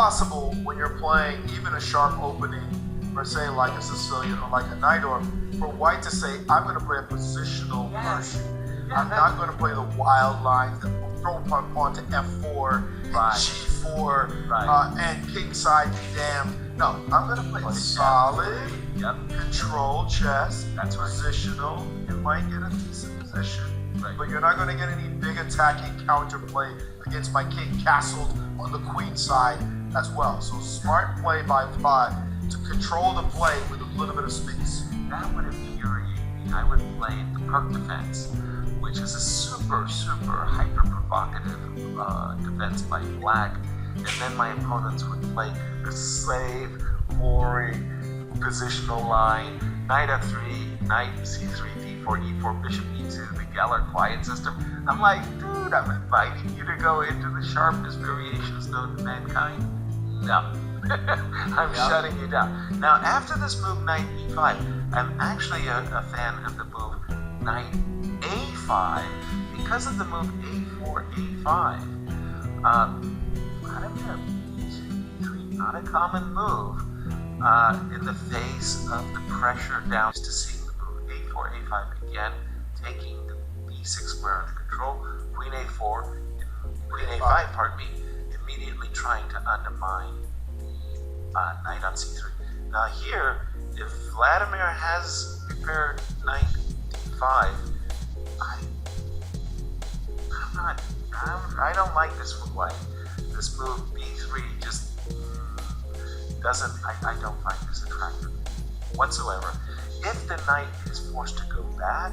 possible when you're playing even a sharp opening, or say like a Sicilian or like a knight, or for white to say, I'm going to play a positional version. I'm not going to play the wild lines that will throw pawn to f4, and g4, and kingside damn. No, I'm going to play solid, control chess, positional. You might get a decent position, but you're not going to get any big attacking counterplay against my king castled on the queen side as well. So smart play by Vlad to control the play with a little bit of space. That would infuriate me. I would play the perk defense, which is a super hyper provocative defense by black, and then my opponents would play the slave boring positional line, knight f3, knight c3, d4, e4, bishop e2, the Geller quiet system. I'm like, dude, I'm inviting you to go into the sharpest variations known to mankind. No. I'm shutting you down. Now, after this move, knight e5, I'm actually a fan of the move knight a5 because of the move a4, a5. Vladimir b3, not a common move in the face of the pressure down to see the move a4, a5 again, taking the b6 square under control, queen a4, queen a5, pardon me, immediately trying to undermine knight on c3. Now here, if Vladimir has prepared knight d5, I don't like this for white. This move b3 just doesn't, I don't find this attractive whatsoever. If the knight is forced to go back,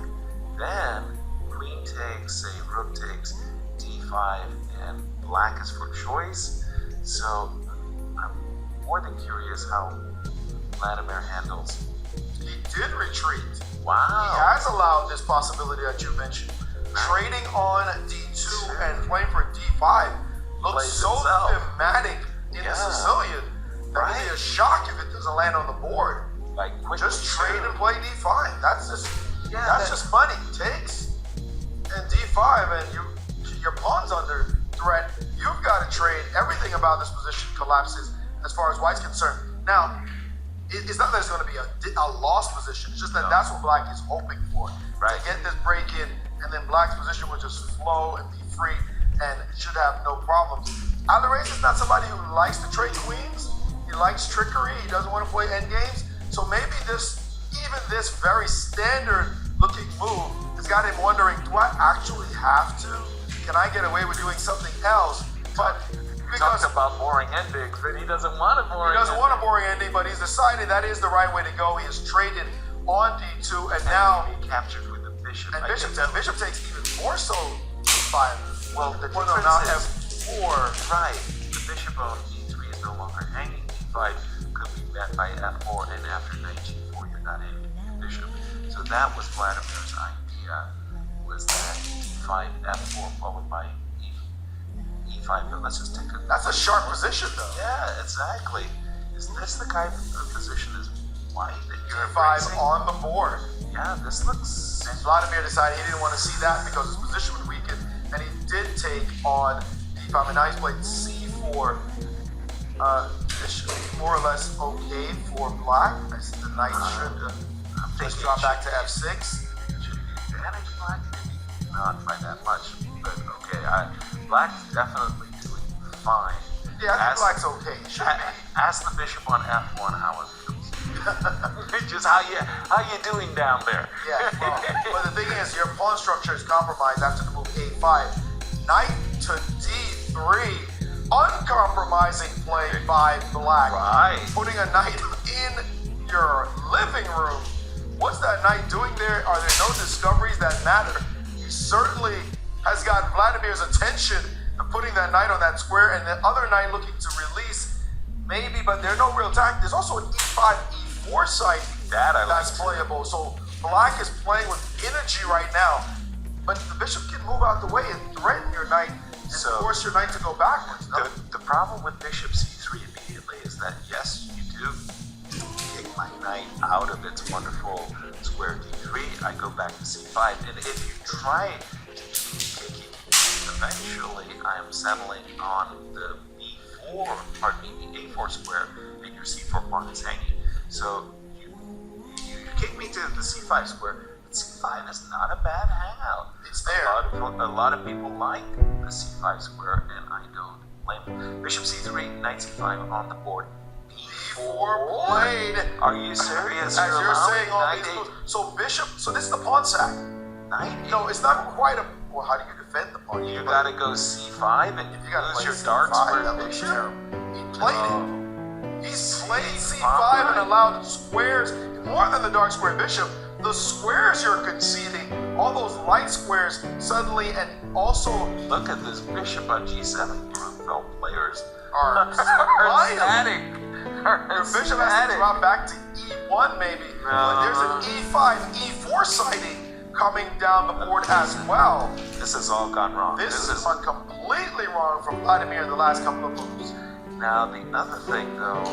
then queen takes, say rook takes, d5, and black is for choice. So I'm more than curious how Vladimir handles. He did retreat. Wow. He has allowed this possibility that you mentioned. Trading on d2 and playing for d5 looks so thematic in the Sicilian that would be a shock if it doesn't land on the board. Like just trade and play d5. That's just just money. Takes and d5, and your pawn's under threat. You've got to trade. Everything about this position collapses as far as white's concerned. Now, it's not that it's going to be a lost position. It's just that that's what black is hoping for. To get this break in, and then black's position will just flow and be free, and it should have no problems. Alireza is not somebody who likes to trade queens. He likes trickery. He doesn't want to play endgames. So maybe this very standard looking move has got him wondering, do I actually have to? Can I get away with doing something else? But because talks about boring endings, but he doesn't want a boring ending. He doesn't want a boring ending, but he's decided that is the right way to go. He has traded on d2, and now he captured with the bishop. And bishop takes even more so d5. Well, the difference is f4. Right. The bishop on d3 is no longer hanging. d5 could be met by f4, and after knight g4, you're not hanging the bishop. So that was Vladimir's idea, was that d5, f4 followed by e5. But let's just take a... That's a sharp position, though. Yeah, exactly. Is this the kind of position as white that you're d5 on the board? Yeah, this looks... And Vladimir decided he didn't want to see that because his position would weaken, and he did take on d5, and now he's played c4. This should be more or less okay for black. I see the knight should just drop back to f6. It should be advantage black, maybe not by that much, but okay. Black's definitely doing fine. Yeah, I think black's okay. Ask the bishop on f1 how it feels. Just how you doing down there? Yeah, well, but the thing is, your pawn structure is compromised after the move a5. Knight to d3. Uncompromising play by black. Right. Putting a knight in your living room. What's that knight doing there? Are there no discoveries that matter? He certainly has got Vladimir's attention and putting that knight on that square, and the other knight looking to release. Maybe, but there's no real attack. There's also an e5, e4 side that's playable. So black is playing with energy right now, but the bishop can move out the way and threaten your knight and force your knight to go backwards. No? The problem with bishop c3 immediately is that, yes, you do kick my knight out of its wonderful square d3. I go back to c5, and if you try to keep kicking, eventually I am settling on the b4 the a4 square, and your c4 pawn is hanging. So you kick me to the c5 square, but c5 is not a bad hangout. It's there. A lot of people like the c5 square, and I don't blame them. Bishop c3, knight c5 on the board. D4 played. Are you serious? As you're saying all these moves. So bishop, so this is the pawn sack. No, it's not quite a, well, how do you defend the pawn? You gotta go c5 and You gotta lose play your C5, dark square that looks bishop. terrible. He played it. He's played c5 and allowed squares, more than the dark square bishop, the squares you're conceding, all those light squares suddenly, and also Look at this bishop on g7. Grunfeld players are ecstatic. Your bishop has to drop back to e1 maybe, but there's an e5, e4 sighting coming down the board as well. This has all gone wrong. This has gone completely wrong from Vladimir in the last couple of moves. Now the other thing though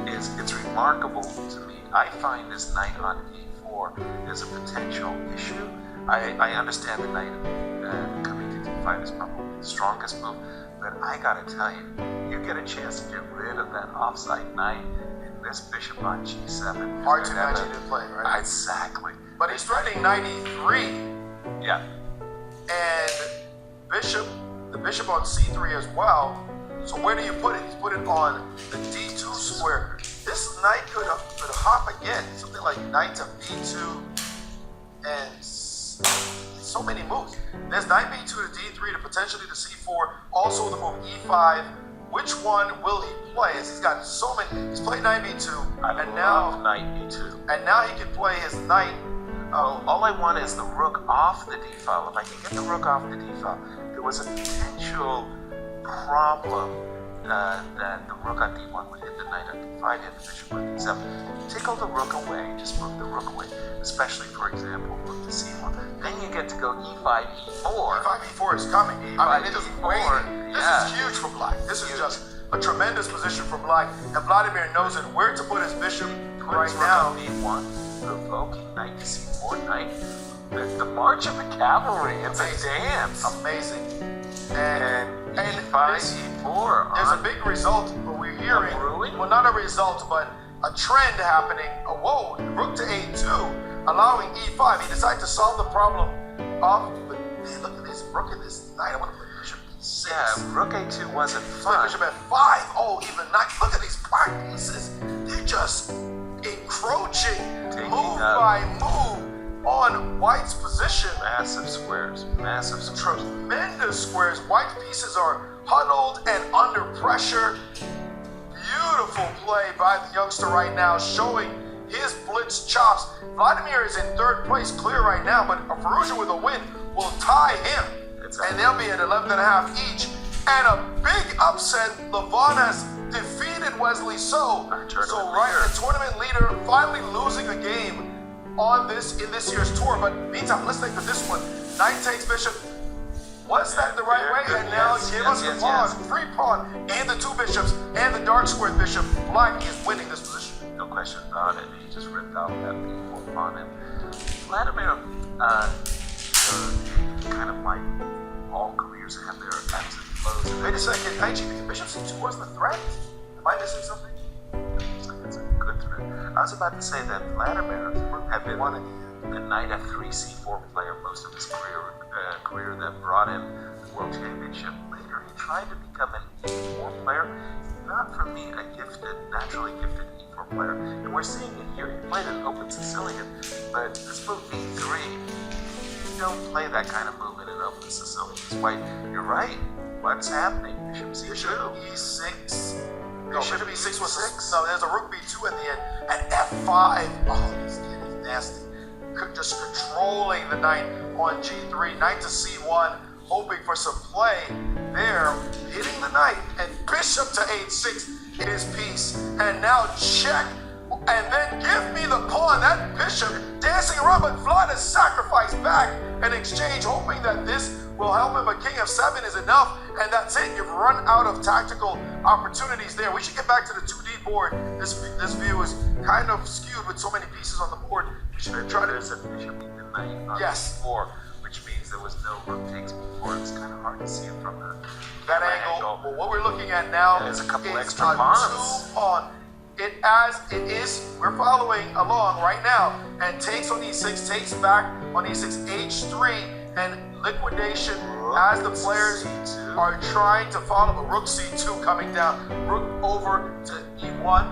is it's remarkable to me. I find this knight on e4 is a potential issue. I understand the knight coming to d5 is probably the strongest move, but I gotta tell you, you get a chance to get rid of that offside knight and this bishop on g7. Hard to imagine him playing, right? Exactly. But he's threatening knight e3. Yeah. And the bishop on c3 as well. So where do you put it? He's put it on the d2 square. This knight could hop again, something like knight to b2, and so many moves. There's knight b2 to d3 to potentially to c4. Also the move e5. Which one will he play? As he's got so many. He's played knight b2, and now knight b2. And now he can play his knight. All I want is the rook off the d file. If I can get the rook off the d file, there was a potential problem that the rook on d1 would hit the knight on d5, hit the bishop on d7. Take all the rook away, just move the rook away, especially, for example, rook to c1. Then you get to go e5, e4. E5, e4 is coming. I mean, it is waiting. This Yeah. is huge for black. This is just a tremendous position for black, and Vladimir knows it. Where to put his bishop right now. d1, provoking knight to c4, knight. The march of the cavalry, it's a dance. Amazing. And e5, e4. There's a big result, but we're hearing, brewing? well, not a result, but a trend happening. Whoa, rook to a2, allowing e5. He decided to solve the problem of, but man, look at this, rook and this knight. I want to play bishop e6. Yeah, rook a2 wasn't Play fun. bishop f5. Oh, even knight. Look at these black pieces. They're just encroaching move by move on white's position. Massive squares, massive squares. Tremendous squares. White pieces are huddled and under pressure. Beautiful play by the youngster right now, showing his blitz chops. Vladimir is in third place, clear right now, but a Firouzja with a win will tie him. And they'll be at 11.5 each. And a big upset. Levon has defeated Wesley So. The tournament leader finally losing a game in this year's tour. But meantime, let's think of this one. Knight takes bishop. Was that the right way? And now give us the pawn, free pawn, and the two bishops, and the dark squared bishop. Black is winning this position. No question about it. He just ripped out that b4 pawn. And Vladimir, kind of like all careers have their ebbs and flows. Wait a second, IGP, bishop c2 wasn't a threat? Am I missing something? It's a good threat. I was about to say that Vladimir had been the knight f3 c4 player most of his career that brought him the world championship. Later, he tried to become an e4 player. Not for me, a naturally gifted e4 player. And we're seeing it here. He played an open Sicilian, but this move b3, you don't play that kind of move in an open Sicilian. It's white. You're right. What's happening? Bishop c2. Bishop e6. No, bishop e6 was 6. No, there's a rook b2 at the end. And f5. Oh, this kid is nasty. Just controlling the knight on g3. Knight to c1. Hoping for some play there. Hitting the knight. And bishop to h6 is piece. And now check. And then give me the pawn. That bishop dancing around, but Vlad has sacrificed back in exchange, hoping that this will help him. But king f7 is enough, and that's it. You've run out of tactical opportunities there. We should get back to the 2D board. This view is kind of skewed with so many pieces on the board. We should try to. There's a bishop in the knight on yes. e4, which means because there was no rook takes before. It's kind of hard to see it from that angle. Well, what we're looking at now there's a couple is extra a pawns. 2-pawn. We're following along right now, and takes on e6, takes back on e6, h3, and liquidation as the players are trying to follow the rook c2 coming down, rook over to e1,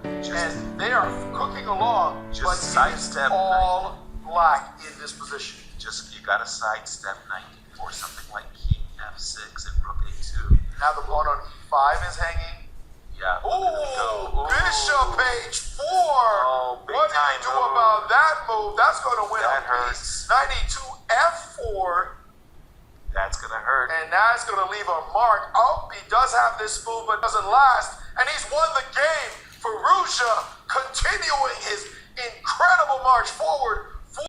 and they are cooking along, but it is all black in this position. You got to sidestep knight d4, something like king f6 and rook a2. Now the pawn on e5 is hanging. Yeah. Ooh, bishop h4. Oh, big what do time you do move. about that move? That's going to win That a hurts. piece. Knight e2 f4. That's going to hurt. And that's going to leave a mark. Oh, he does have this move, but doesn't last. And he's won the game. Firouzja continuing his incredible march forward